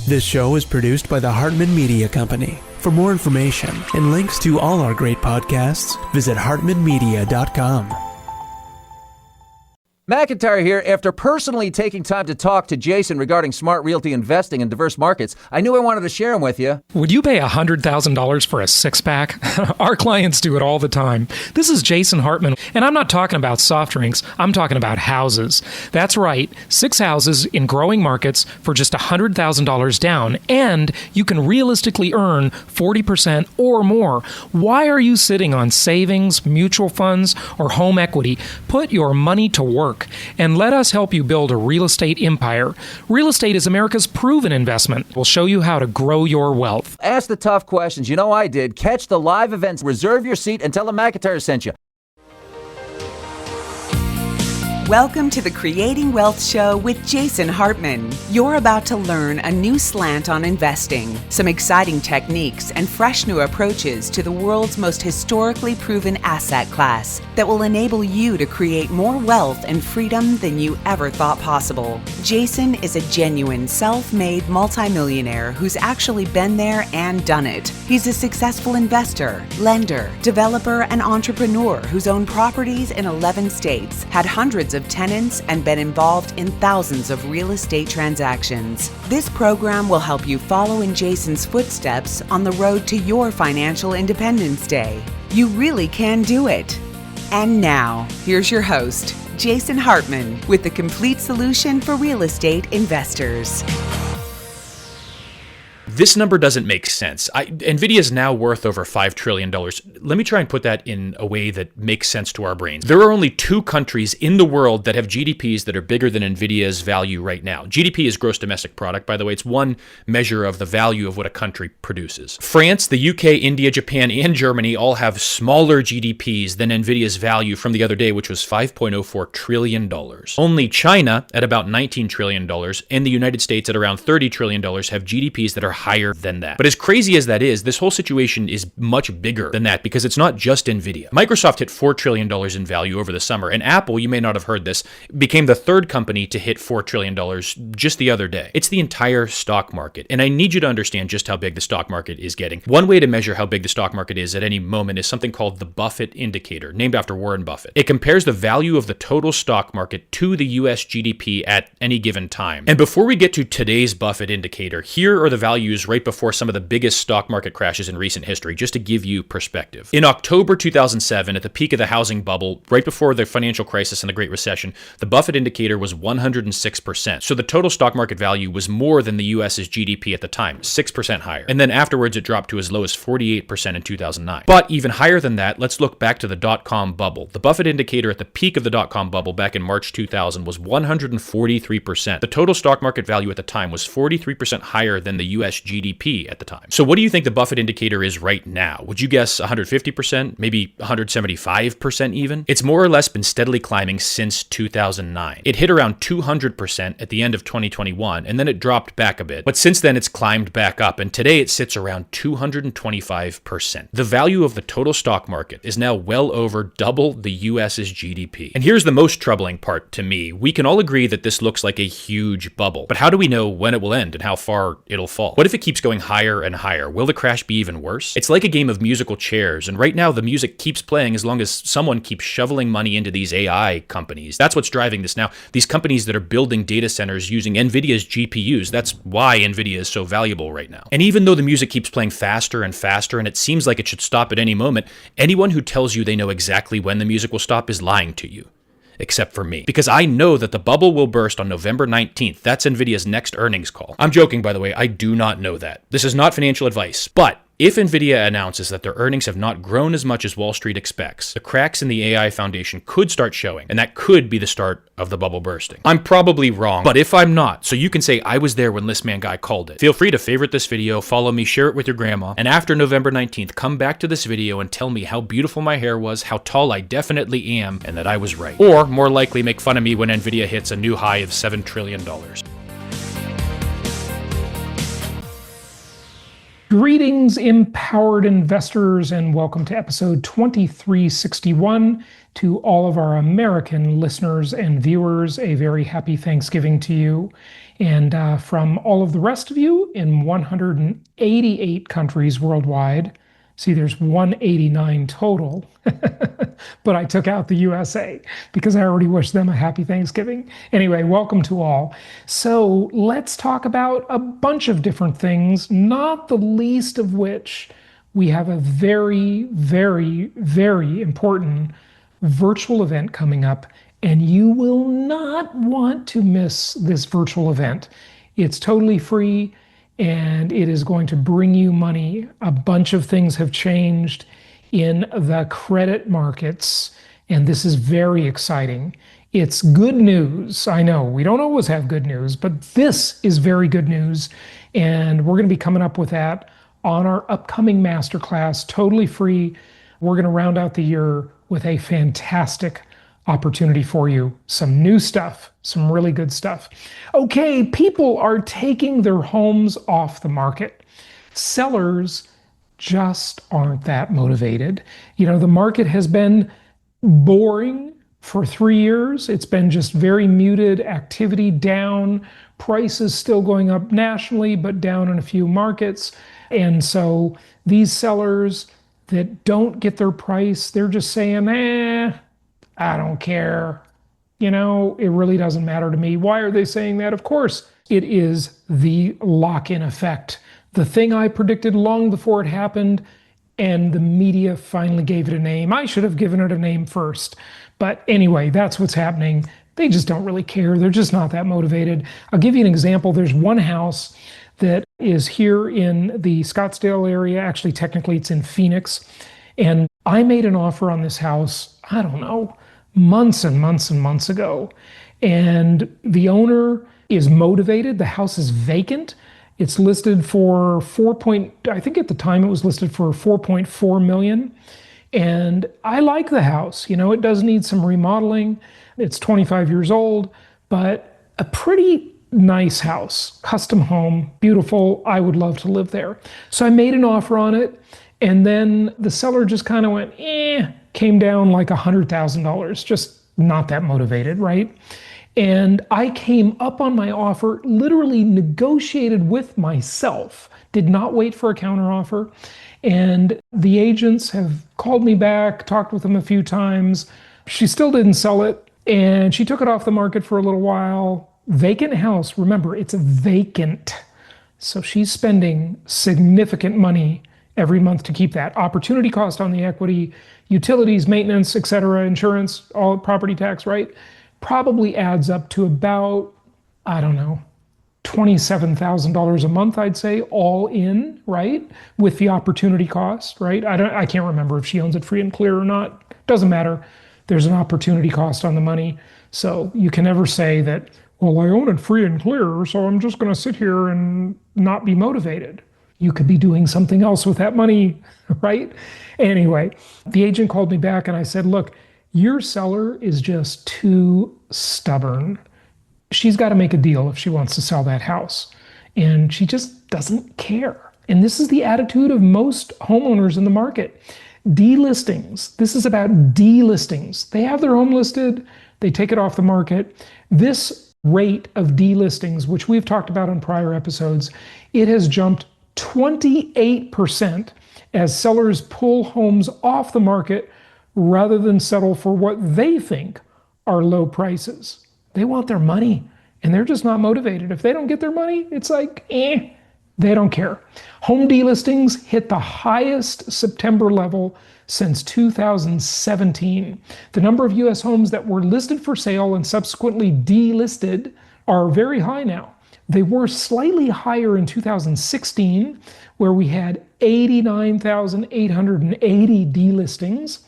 This show is produced by the Hartman Media Company. For more information and links to all our great podcasts, visit hartmanmedia.com. McIntyre here. After personally taking time to talk to Jason regarding smart realty investing in diverse markets, I knew I wanted to share them with you. Would you pay $100,000 for a six-pack? Our clients do it all the time. This is Jason Hartman, and I'm not talking about soft drinks. I'm talking about houses. That's right, 6 houses in growing markets for just $100,000 down, and you can realistically earn 40% or more. Why are you sitting on savings, mutual funds, or home equity? Put your money to work. And let us help you build a real estate empire. Real estate is America's proven investment. We'll show you how to grow your wealth. Ask the tough questions. You know I did. Catch the live events. Reserve your seat and tell them McIntyre sent you. Welcome to the Creating Wealth Show with Jason Hartman. You're about to learn a new slant on investing, some exciting techniques, and fresh new approaches to the world's most historically proven asset class that will enable you to create more wealth and freedom than you ever thought possible. Jason is a genuine self-made multimillionaire who's actually been there and done it. He's a successful investor, lender, developer, and entrepreneur who's owned properties in 11 states, had hundreds of tenants, and been involved in thousands of real estate transactions. This program will help you follow in Jason's footsteps on the road to your financial independence day. You really can do it. And now, here's your host, Jason Hartman, with the complete solution for real estate investors. This number doesn't make sense. Nvidia is now worth over $5 trillion. Let me try and put that in a way that makes sense to our brains. There are only 2 countries in the world that have GDPs that are bigger than Nvidia's value right now. GDP is gross domestic product, by the way. It's one measure of the value of what a country produces. France, the UK, India, Japan, and Germany all have smaller GDPs than Nvidia's value from the other day, which was $5.04 trillion. Only China, at about $19 trillion, and the United States, at around $30 trillion, have GDPs that are higher than that. But as crazy as that is, this whole situation is much bigger than that because it's not just Nvidia. Microsoft hit $4 trillion in value over the summer, and Apple, you may not have heard this, became the 3rd company to hit $4 trillion just the other day. It's the entire stock market, and I need you to understand just how big the stock market is getting. One way to measure how big the stock market is at any moment is something called the Buffett indicator, named after Warren Buffett. It compares the value of the total stock market to the US GDP at any given time. And before we get to today's Buffett indicator, here are the values right before some of the biggest stock market crashes in recent history, just to give you perspective. In October 2007, at the peak of the housing bubble, right before the financial crisis and the Great Recession, the Buffett indicator was 106%. So the total stock market value was more than the US's GDP at the time, 6% higher. And then afterwards, it dropped to as low as 48% in 2009. But even higher than that, let's look back to the dot-com bubble. The Buffett indicator at the peak of the dot-com bubble back in March 2000 was 143%. The total stock market value at the time was 43% higher than the US GDP at the time. So what do you think the Buffett indicator is right now? Would you guess 150%, maybe 175% even? It's more or less been steadily climbing since 2009. It hit around 200% at the end of 2021, and then it dropped back a bit. But since then, it's climbed back up, and today it sits around 225%. The value of the total stock market is now well over double the US's GDP. And here's the most troubling part to me. We can all agree that this looks like a huge bubble, but how do we know when it will end and how far it'll fall? What if it keeps going higher and higher? Will the crash be even worse? It's like a game of musical chairs, and right now the music keeps playing as long as someone keeps shoveling money into these AI companies. That's what's driving this now. These companies that are building data centers using Nvidia's GPUs, that's why Nvidia is so valuable right now. And even though the music keeps playing faster and faster, and it seems like it should stop at any moment, anyone who tells you they know exactly when the music will stop is lying to you. Except for me. Because I know that the bubble will burst on November 19th. That's Nvidia's next earnings call. I'm joking, by the way. I do not know that. This is not financial advice. But if Nvidia announces that their earnings have not grown as much as Wall Street expects, the cracks in the AI foundation could start showing, and that could be the start of the bubble bursting. I'm probably wrong, but if I'm not, so you can say I was there when Listman Guy called it. Feel free to favorite this video, follow me, share it with your grandma, and after November 19th, come back to this video and tell me how beautiful my hair was, how tall I definitely am, and that I was right. Or, more likely, make fun of me when Nvidia hits a new high of $7 trillion. Greetings, empowered investors, and welcome to episode 2361. To all of our American listeners and viewers, a very happy Thanksgiving to you. And from all of the rest of you in 188 countries worldwide, see, there's 189 total, but I took out the USA because I already wished them a happy Thanksgiving. Anyway, welcome to all. So let's talk about a bunch of different things, not the least of which we have a very, very, very important virtual event coming up, and you will not want to miss this virtual event. It's totally free, and it is going to bring you money. A bunch of things have changed in the credit markets, and this is very exciting. It's good news. I know we don't always have good news, but this is very good news, and we're going to be coming up with that on our upcoming masterclass, totally free. We're going to round out the year with a fantastic opportunity for you. Some new stuff, some really good stuff. Okay, people are taking their homes off the market. Sellers just aren't that motivated. You know, the market has been boring for 3 years. It's been just very muted, activity down, prices still going up nationally, but down in a few markets. And so these sellers that don't get their price, they're just saying, I don't care. You know, it really doesn't matter to me. Why are they saying that? Of course, it is the lock-in effect. The thing I predicted long before it happened, and the media finally gave it a name. I should have given it a name first. But anyway, that's what's happening. They just don't really care. They're just not that motivated. I'll give you an example. There's one house that is here in the Scottsdale area. Actually, technically, it's in Phoenix. And I made an offer on this house, I don't know, months and months and months ago. And the owner is motivated. The house is vacant. It's listed for I think at the time it was listed for 4.4 million. And I like the house. You know, it does need some remodeling. It's 25 years old, but a pretty nice house, custom home, beautiful. I would love to live there. So I made an offer on it, and then the seller just kind of went, came down like $100,000, just not that motivated, right? And I came up on my offer, literally negotiated with myself, did not wait for a counteroffer. And the agents have called me back, talked with them a few times. She still didn't sell it, and she took it off the market for a little while. Vacant house, remember, it's vacant. So she's spending significant money every month to keep that. Opportunity cost on the equity, utilities, maintenance, etc., insurance, all property tax, right? Probably adds up to about, I don't know, $27,000 a month, I'd say, all in, right? With the opportunity cost, right? I can't remember if she owns it free and clear or not. Doesn't matter. There's an opportunity cost on the money. So you can never say that, well, I own it free and clear, so I'm just going to sit here and not be motivated. You could be doing something else with that money, right? Anyway, the agent called me back and I said, look, your seller is just too stubborn. She's got to make a deal if she wants to sell that house. And she just doesn't care. And this is the attitude of most homeowners in the market. Delistings. This is about delistings. They have their home listed. They take it off the market. This rate of delistings, which we've talked about on prior episodes, it has jumped 28% as sellers pull homes off the market rather than settle for what they think are low prices. They want their money, and they're just not motivated. If they don't get their money, it's like, they don't care. Home delistings hit the highest September level since 2017. The number of U.S. homes that were listed for sale and subsequently delisted are very high now. They were slightly higher in 2016, where we had 89,880 delistings.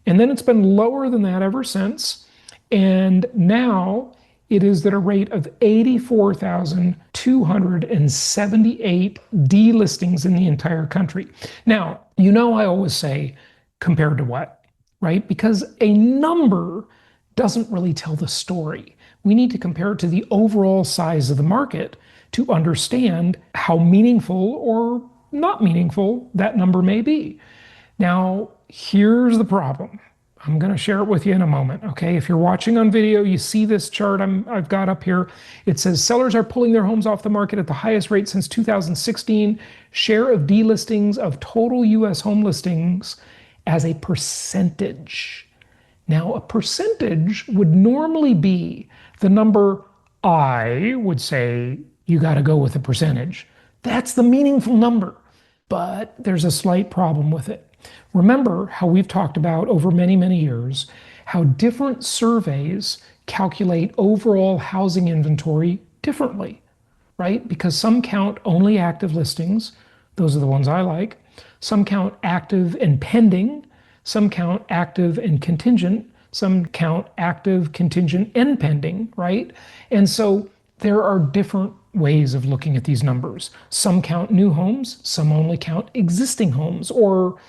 And then it's been lower than that ever since. And now it is at a rate of 84,278 delistings in the entire country. Now, you know I always say, compared to what, right? Because a number doesn't really tell the story. We need to compare it to the overall size of the market to understand how meaningful or not meaningful that number may be. Now, here's the problem. I'm going to share it with you in a moment, okay? If you're watching on video, you see this chart I've got up here. It says sellers are pulling their homes off the market at the highest rate since 2016. Share of delistings of total U.S. home listings as a percentage. Now, a percentage would normally be the number I would say you got to go with a percentage. That's the meaningful number, but there's a slight problem with it. Remember how we've talked about over many, many years how different surveys calculate overall housing inventory differently, right? Because some count only active listings. Those are the ones I like. Some count active and pending. Some count active and contingent. Some count active, contingent, and pending, right? And so there are different ways of looking at these numbers. Some count new homes. Some only count existing homes, or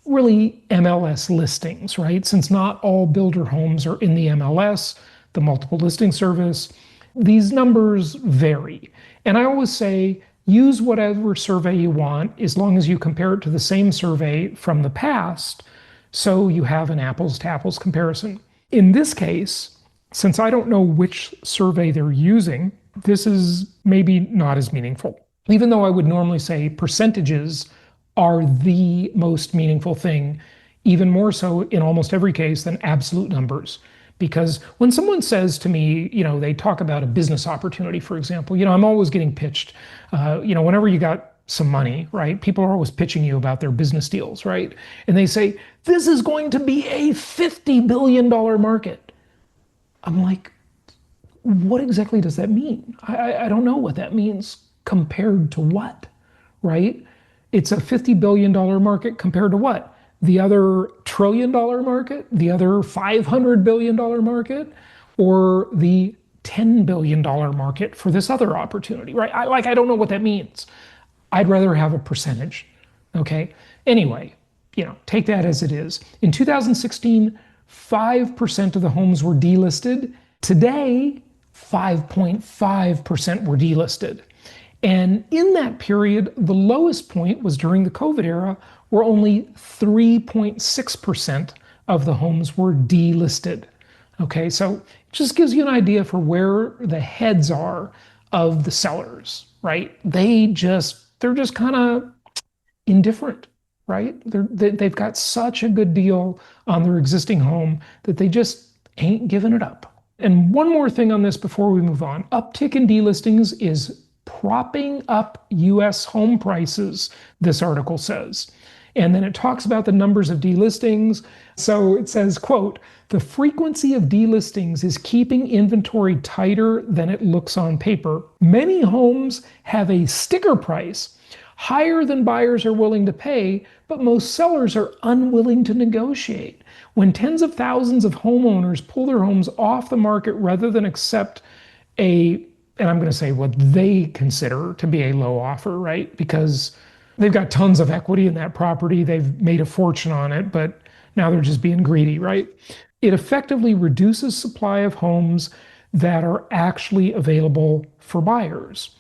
really MLS listings, right? Since not all builder homes are in the MLS, the multiple listing service, these numbers vary. And I always say, use whatever survey you want as long as you compare it to the same survey from the past, so you have an apples to apples comparison. In this case, since I don't know which survey they're using, this is maybe not as meaningful. Even though I would normally say percentages are the most meaningful thing, even more so in almost every case than absolute numbers. Because when someone says to me, they talk about a business opportunity, for example, I'm always getting pitched, whenever you got some money, right? People are always pitching you about their business deals, right? And they say, this is going to be a $50 billion market. I'm like, what exactly does that mean? I don't know what that means compared to what, right? It's a $50 billion market compared to what? The other $1 trillion market? The other $500 billion market? Or the $10 billion market for this other opportunity, right? I don't know what that means. I'd rather have a percentage, okay? Anyway, take that as it is. In 2016, 5% of the homes were delisted. Today, 5.5% were delisted. And in that period, the lowest point was during the COVID era, where only 3.6% of the homes were delisted. Okay, so it just gives you an idea for where the heads are of the sellers, right? They're just kind of indifferent, right? They've got such a good deal on their existing home that they just ain't giving it up. And one more thing on this before we move on. Uptick in delistings is propping up U.S. home prices, this article says. And then it talks about the numbers of delistings. So it says, quote, the frequency of delistings is keeping inventory tighter than it looks on paper. Many homes have a sticker price higher than buyers are willing to pay, but most sellers are unwilling to negotiate. When tens of thousands of homeowners pull their homes off the market rather than accept and I'm going to say what they consider to be a low offer, right? Because they've got tons of equity in that property. They've made a fortune on it, but now they're just being greedy, right? It effectively reduces supply of homes that are actually available for buyers.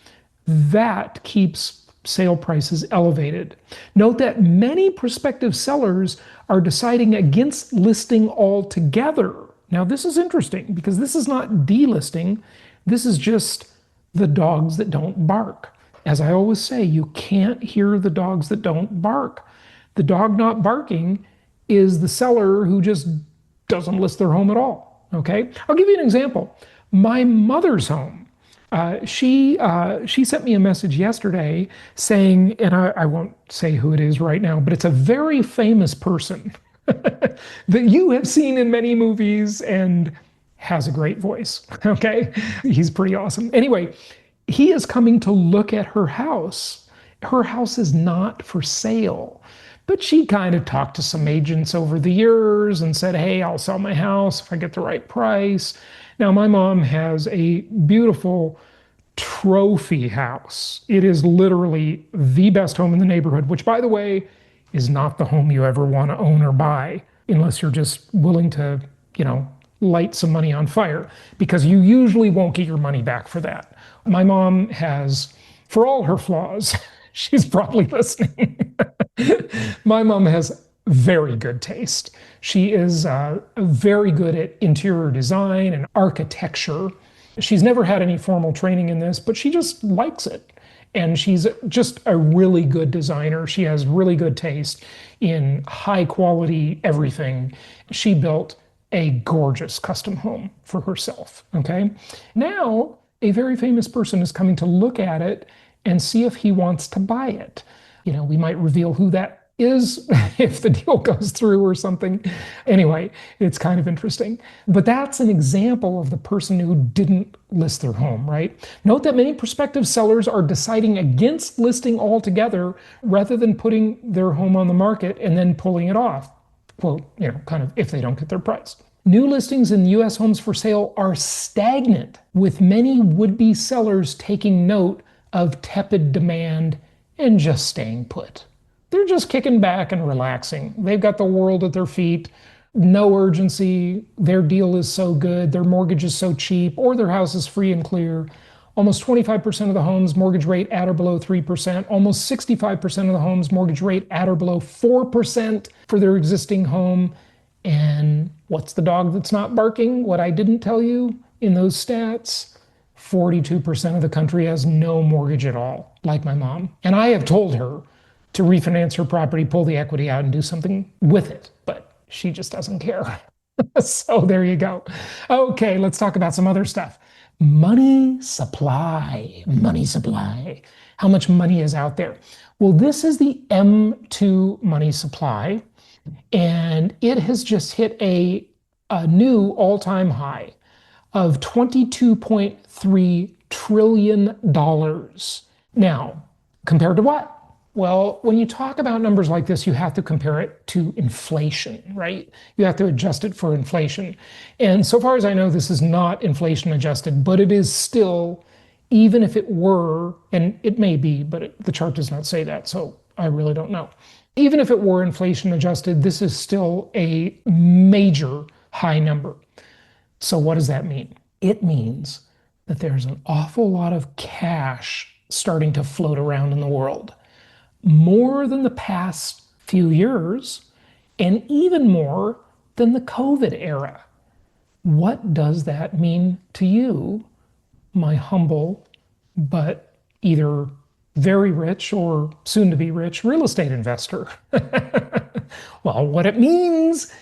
That keeps sale prices elevated. Note that many prospective sellers are deciding against listing altogether. Now, this is interesting because this is not delisting. This is just the dogs that don't bark. As I always say, you can't hear the dogs that don't bark. The dog not barking is the seller who just doesn't list their home at all, okay? I'll give you an example. My mother's home, she sent me a message yesterday saying, and I won't say who it is right now, but it's a very famous person that you have seen in many movies and has a great voice, okay? He's pretty awesome. Anyway, he is coming to look at her house. Her house is not for sale, but she kind of talked to some agents over the years and said, hey, I'll sell my house if I get the right price. Now, my mom has a beautiful trophy house. It is literally the best home in the neighborhood, which, by the way, is not the home you ever want to own or buy unless you're just willing to, light some money on fire, because you usually won't get your money back for that. My mom has, for all her flaws, she's probably listening. My mom has very good taste. She is very good at interior design and architecture. She's never had any formal training in this, but she just likes it. And she's just a really good designer. She has really good taste in high quality everything. She built a gorgeous custom home for herself, okay? Now, a very famous person is coming to look at it and see if he wants to buy it. You know, we might reveal who that is if the deal goes through or something. Anyway, it's kind of interesting. But that's an example of the person who didn't list their home, right? Note that many prospective sellers are deciding against listing altogether rather than putting their home on the market and then pulling it off. Well, you know, kind of if they don't get their price. New listings in U.S. homes for sale are stagnant, with many would-be sellers taking note of tepid demand and just staying put. They're just kicking back and relaxing. They've got the world at their feet, no urgency, their deal is so good, their mortgage is so cheap, or their house is free and clear. Almost 25% of the homes mortgage rate at or below 3%. Almost 65% of the homes mortgage rate at or below 4% for their existing home. And what's the dog that's not barking? What I didn't tell you in those stats? 42% of the country has no mortgage at all, like my mom. And I have told her to refinance her property, pull the equity out, and do something with it. But she just doesn't care. So there you go. Okay, let's talk about some other stuff. Money supply. Money supply. How much money is out there? Well, this is the M2 money supply, and it has just hit a new all-time high of $22.3 trillion. Now, compared to what? Well, when you talk about numbers like this, you have to compare it to inflation, right? You have to adjust it for inflation. And so far as I know, this is not inflation adjusted, but it is still, even if it were, and it may be, but the chart does not say that, so I really don't know. Even if it were inflation adjusted, this is still a major high number. So what does that mean? It means that there's an awful lot of cash starting to float around in the world. More than the past few years, and even more than the COVID era. What does that mean to you, my humble, but either very rich or soon to be rich real estate investor? Well, what it means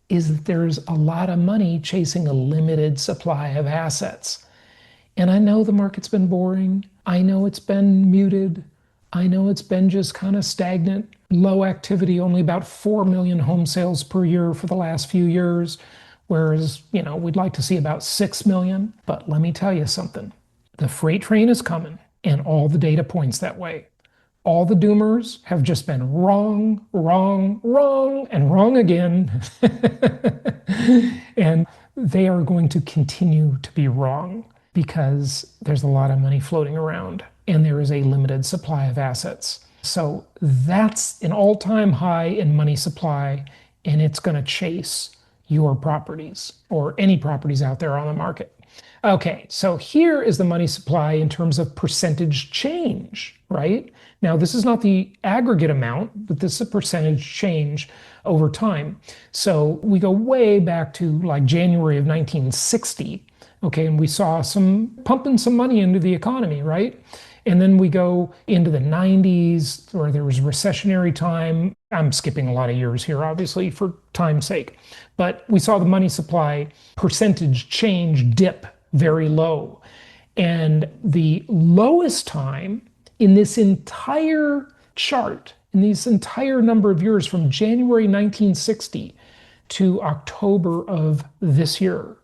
is that there's a lot of money chasing a limited supply of assets. And I know the market's been boring. I know it's been muted. I know it's been just kind of stagnant, low activity, only about 4 million home sales per year for the last few years, whereas, you know, we'd like to see about 6 million. But let me tell you something. The freight train is coming, and all the data points that way. All the doomers have just been wrong, wrong, wrong, and wrong again. And they are going to continue to be wrong because there's a lot of money floating around and there is a limited supply of assets. So that's an all-time high in money supply, and it's going to chase your properties or any properties out there on the market. Okay, so here is the money supply in terms of percentage change, right? Now, this is not the aggregate amount, but this is a percentage change over time. So we go way back to like January of 1960, okay, and we saw some pumping some money into the economy, right? And then we go into the 90s, where there was recessionary time. I'm skipping a lot of years here, obviously, for time's sake. But we saw the money supply percentage change dip very low. And the lowest time in this entire chart, in this entire number of years from January 1960 to October of this year,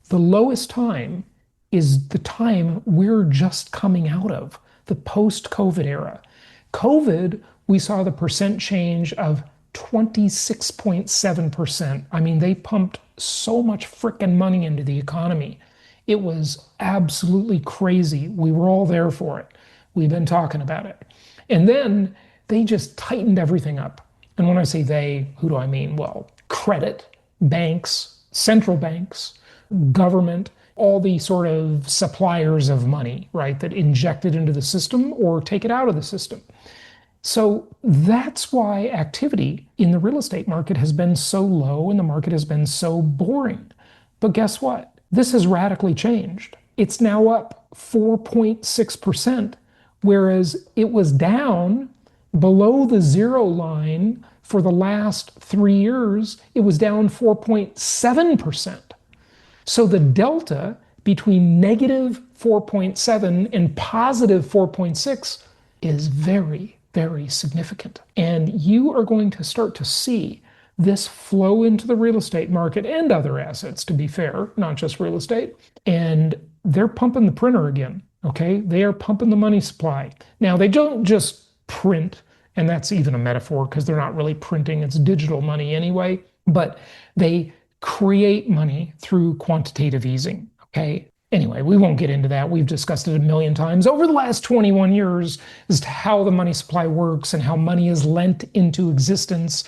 the lowest time is the time we're just coming out of, the post-COVID era. COVID, we saw the percent change of 26.7%. I mean, they pumped so much frickin' money into the economy. It was absolutely crazy. We were all there for it. We've been talking about it. And then they just tightened everything up. And when I say they, who do I mean? Well, credit, banks, central banks, government, all the sort of suppliers of money, right, that inject it into the system or take it out of the system. So that's why activity in the real estate market has been so low and the market has been so boring. But guess what? This has radically changed. It's now up 4.6%, whereas it was down below the zero line for the last 3 years. It was down 4.7%. So the delta between negative 4.7 and positive 4.6 is very, very significant. And you are going to start to see this flow into the real estate market and other assets, to be fair, not just real estate. And they're pumping the printer again, okay? They are pumping the money supply. Now, they don't just print, and that's even a metaphor because they're not really printing, it's digital money anyway, but they create money through quantitative easing, okay? Anyway, we won't get into that. We've discussed it a million times over the last 21 years as to how the money supply works and how money is lent into existence.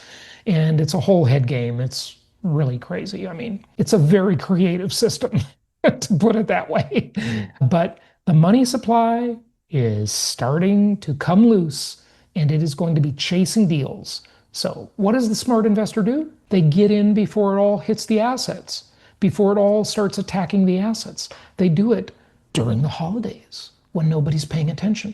And it's a whole head game. It's really crazy. I mean, it's a very creative system, to put it that way. But the money supply is starting to come loose, and it is going to be chasing deals. So what does the smart investor do? They get in before it all hits the assets, before it all starts attacking the assets. They do it during the holidays when nobody's paying attention.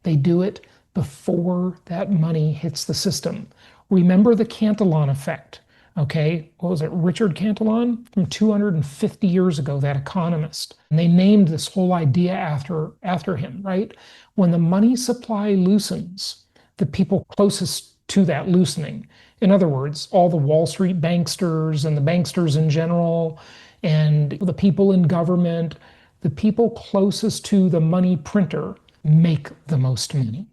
They do it before that money hits the system. Remember the Cantillon effect, okay? What was it, Richard Cantillon? From 250 years ago, that economist. And they named this whole idea after him, right? When the money supply loosens, the people closest to that loosening, in other words, all the Wall Street banksters and the banksters in general, and the people in government, the people closest to the money printer make the most money,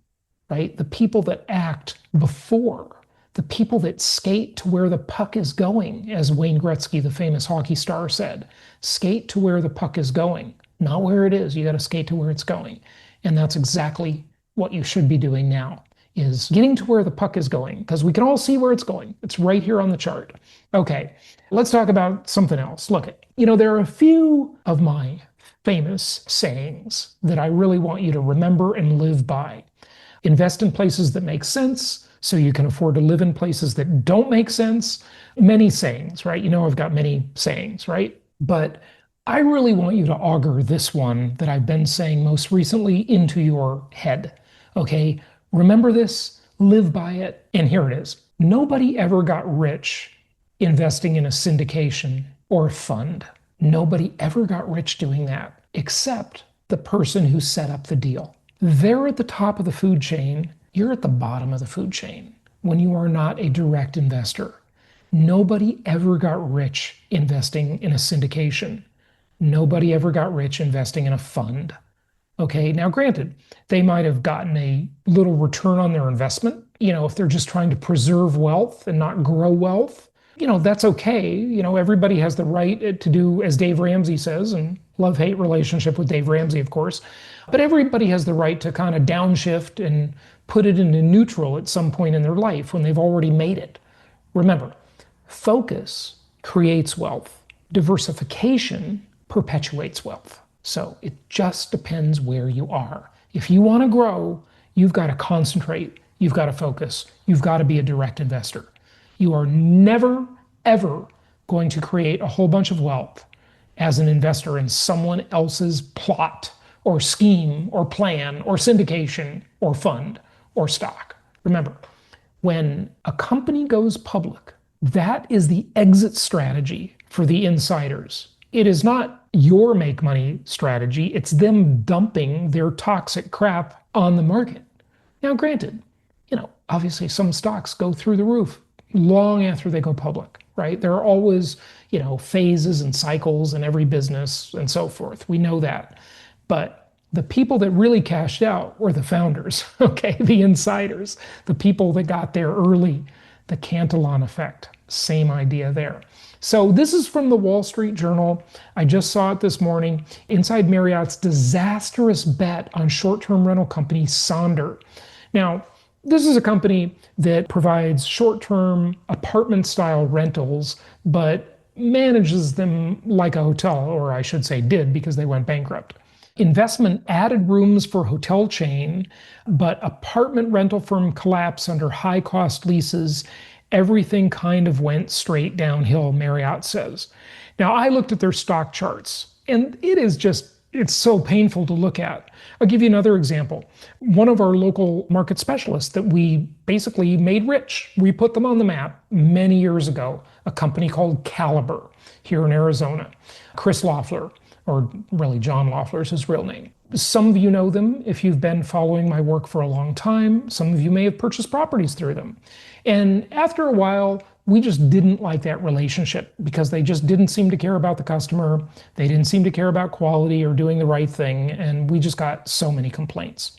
right? The people that act before, the people that skate to where the puck is going, as Wayne Gretzky, the famous hockey star, said, skate to where the puck is going, not where it is. You got to skate to where it's going. And that's exactly what you should be doing now, is getting to where the puck is going, because we can all see where it's going. It's right here on the chart. Okay, let's talk about something else. Look, there are a few of my famous sayings that I really want you to remember and live by. Invest in places that make sense so you can afford to live in places that don't make sense. Many sayings, right? I've got many sayings, right? But I really want you to augur this one that I've been saying most recently into your head, okay? Remember this, live by it, and here it is. Nobody ever got rich investing in a syndication or a fund. Nobody ever got rich doing that, except the person who set up the deal. They're at the top of the food chain. You're at the bottom of the food chain when you are not a direct investor. Nobody ever got rich investing in a syndication. Nobody ever got rich investing in a fund. Okay, now granted, they might have gotten a little return on their investment, if they're just trying to preserve wealth and not grow wealth, that's okay. Everybody has the right to do, as Dave Ramsey says, and love-hate relationship with Dave Ramsey, of course, but everybody has the right to kind of downshift and put it into neutral at some point in their life when they've already made it. Remember, focus creates wealth. Diversification perpetuates wealth. So it just depends where you are. If you want to grow, you've got to concentrate, you've got to focus, you've got to be a direct investor. You are never, ever going to create a whole bunch of wealth as an investor in someone else's plot or scheme or plan or syndication or fund or stock. Remember, when a company goes public, that is the exit strategy for the insiders. It is not your make money strategy. It's them dumping their toxic crap on the market. Now, granted, obviously some stocks go through the roof long after they go public, right? There are always, phases and cycles in every business and so forth. We know that. But the people that really cashed out were the founders, okay? The insiders, the people that got there early, the Cantillon effect, same idea there. So this is from the Wall Street Journal. I just saw it this morning. Inside Marriott's disastrous bet on short-term rental company Sonder. Now, this is a company that provides short-term apartment-style rentals, but manages them like a hotel, or I should say did, because they went bankrupt. Investment added rooms for hotel chain, but apartment rental firm collapse under high cost leases. Everything kind of went straight downhill, Marriott says. Now, I looked at their stock charts, and it's so painful to look at. I'll give you another example. One of our local market specialists that we basically made rich, we put them on the map many years ago, a company called Caliber here in Arizona. Chris Loeffler, or really John Loeffler is his real name. Some of you know them if you've been following my work for a long time. Some of you may have purchased properties through them. And after a while, we just didn't like that relationship because they just didn't seem to care about the customer. They didn't seem to care about quality or doing the right thing. And we just got so many complaints.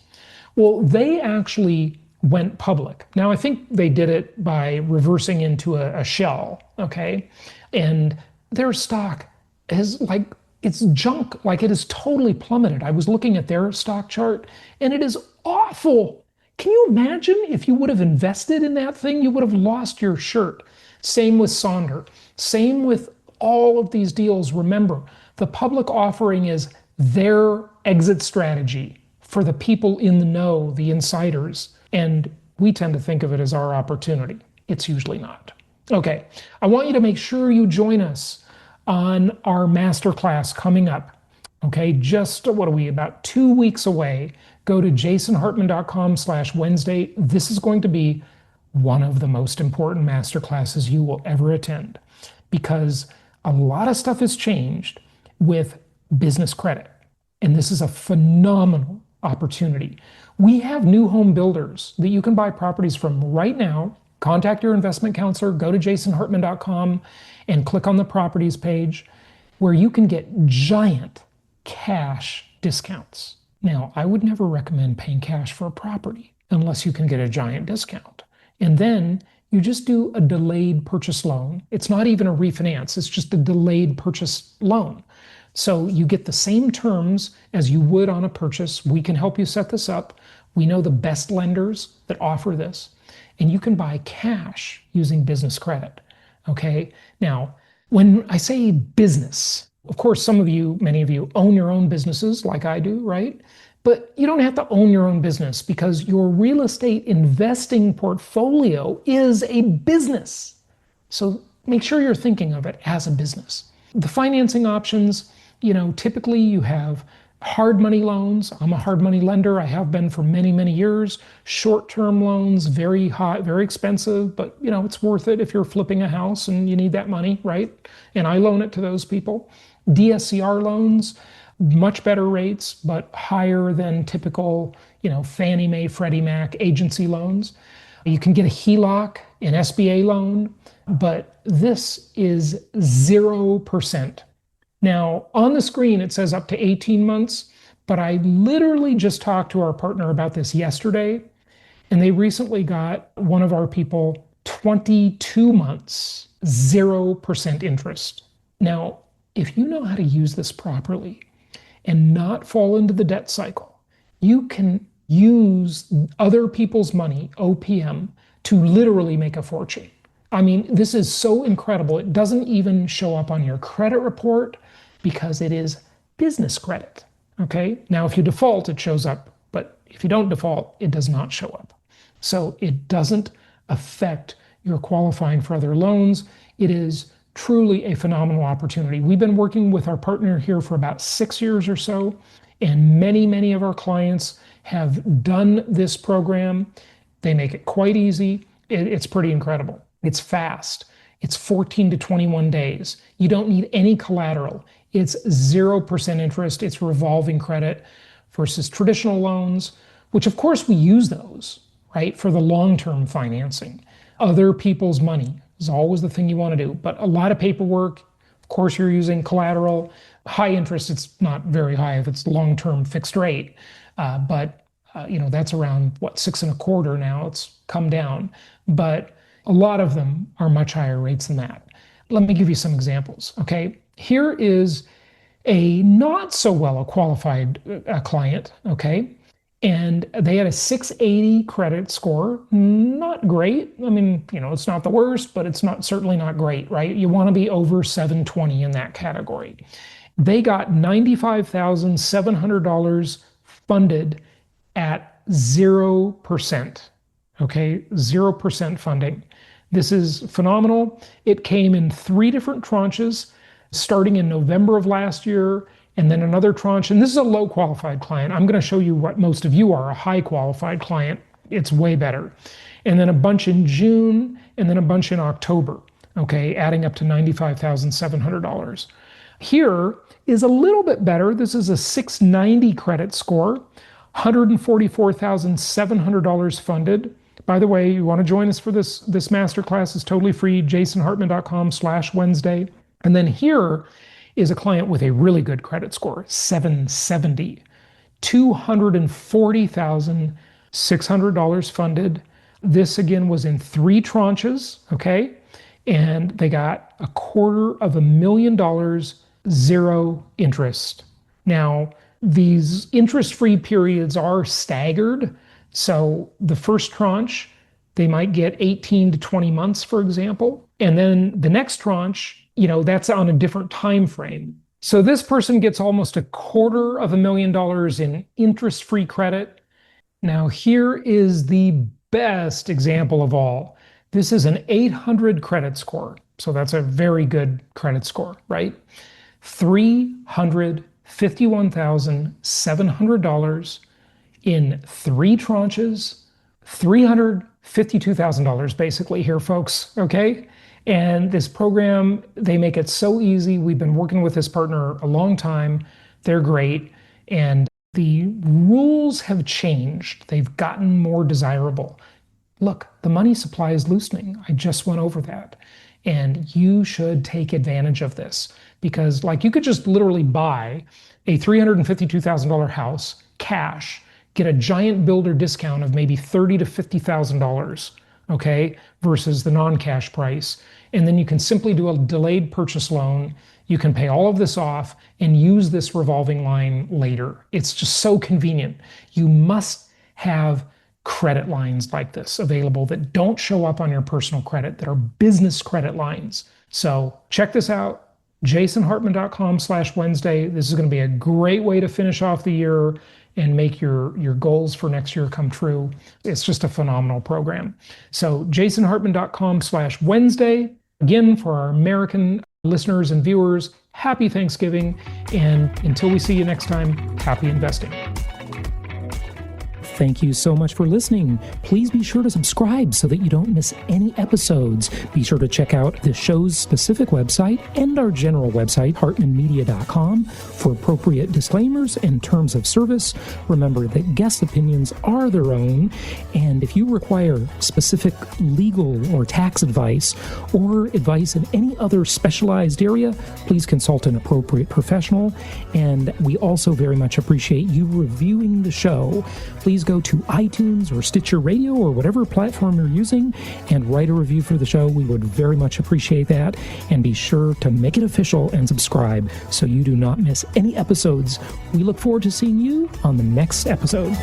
Well, they actually went public. Now, I think they did it by reversing into a shell, okay? And their stock is it's junk. It is totally plummeted. I was looking at their stock chart and it is awful. Can you imagine if you would have invested in that thing, you would have lost your shirt. Same with Sonder. Same with all of these deals. Remember, the public offering is their exit strategy for the people in the know, the insiders. And we tend to think of it as our opportunity. It's usually not. Okay, I want you to make sure you join us on our masterclass coming up. Okay, just what are we, about 2 weeks away. Go to jasonhartman.com/Wednesday. This is going to be one of the most important masterclasses you will ever attend because a lot of stuff has changed with business credit. And this is a phenomenal opportunity. We have new home builders that you can buy properties from right now. Contact your investment counselor, go to jasonhartman.com and click on the properties page where you can get giant cash discounts. Now, I would never recommend paying cash for a property unless you can get a giant discount. And then you just do a delayed purchase loan. It's not even a refinance, it's just a delayed purchase loan. So you get the same terms as you would on a purchase. We can help you set this up. We know the best lenders that offer this. And you can buy cash using business credit. Okay? Now, when I say business, of course, many of you own your own businesses like I do, right? But you don't have to own your own business because your real estate investing portfolio is a business. So make sure you're thinking of it as a business. The financing options, typically you have hard money loans. I'm a hard money lender. I have been for many, many years. Short-term loans, very high, very expensive, but it's worth it if you're flipping a house and you need that money, right? And I loan it to those people. DSCR loans, much better rates, but higher than typical, Fannie Mae, Freddie Mac agency loans. You can get a HELOC, an SBA loan, but this is 0%. Now, on the screen, it says up to 18 months, but I literally just talked to our partner about this yesterday, and they recently got one of our people 22 months, 0% interest. Now, if you know how to use this properly and not fall into the debt cycle, you can use other people's money, OPM, to literally make a fortune. I mean, this is so incredible. It doesn't even show up on your credit report because it is business credit. Okay? Now, if you default, it shows up, but if you don't default, it does not show up. So it doesn't affect your qualifying for other loans. It is truly a phenomenal opportunity. We've been working with our partner here for about 6 years or so, and many, many of our clients have done this program. They make it quite easy. It's pretty incredible. It's fast. It's 14 to 21 days. You don't need any collateral. It's 0% interest. It's revolving credit versus traditional loans, which of course we use those, right, for the long-term financing. Other people's money is always the thing you want to do, but a lot of paperwork. Of course, you're using collateral. High interest, it's not very high if it's long-term fixed rate, but that's around 6.25 now. It's come down, but a lot of them are much higher rates than that. Let me give you some examples. Okay, here is a not so well qualified client. Okay. And they had a 680 credit score. Not great. I mean, it's not the worst, but it's certainly not great, right? You want to be over 720 in that category. They got $95,700 funded at 0%. Okay, 0% funding. This is phenomenal. It came in 3 different tranches, starting in November of last year, and then another tranche. And this is a low qualified client. I'm going to show you what most of you are, a high qualified client. It's way better. And then a bunch in June, and then a bunch in October. Okay, adding up to $95,700. Here is a little bit better. This is a 690 credit score, $144,700 funded. By the way, you want to join us for this masterclass, it's totally free, jasonhartman.com/Wednesday. And then here is a client with a really good credit score, 770, $240,600 funded. This again was in 3 tranches, okay? And they got $250,000, 0 interest. Now, these interest-free periods are staggered. So the first tranche, they might get 18 to 20 months, for example. And then the next tranche, that's on a different time frame. So this person gets almost $250,000 in interest-free credit. Now here is the best example of all. This is an 800 credit score. So that's a very good credit score, right? $351,700 in 3 tranches, $352,000 basically here, folks, okay? And this program, they make it so easy. We've been working with this partner a long time. They're great. And the rules have changed. They've gotten more desirable. Look, the money supply is loosening. I just went over that. And you should take advantage of this because you could just literally buy a $352,000 house cash, get a giant builder discount of maybe $30,000 to $50,000, okay, versus the non-cash price. And then you can simply do a delayed purchase loan. You can pay all of this off and use this revolving line later. It's just so convenient. You must have credit lines like this available that don't show up on your personal credit, that are business credit lines. So check this out, jasonhartman.com/Wednesday. This is going to be a great way to finish off the year and make your goals for next year come true. It's just a phenomenal program. So jasonhartman.com/Wednesday. Again, for our American listeners and viewers, happy Thanksgiving. And until we see you next time, happy investing. Thank you so much for listening. Please be sure to subscribe so that you don't miss any episodes. Be sure to check out the show's specific website and our general website, hartmanmedia.com, for appropriate disclaimers and terms of service. Remember that guest opinions are their own, and if you require specific legal or tax advice or advice in any other specialized area, please consult an appropriate professional. And we also very much appreciate you reviewing the show. Please go to iTunes or Stitcher Radio or whatever platform you're using and write a review for the show. We would very much appreciate that. And be sure to make it official and subscribe so you do not miss any episodes. We look forward to seeing you on the next episode.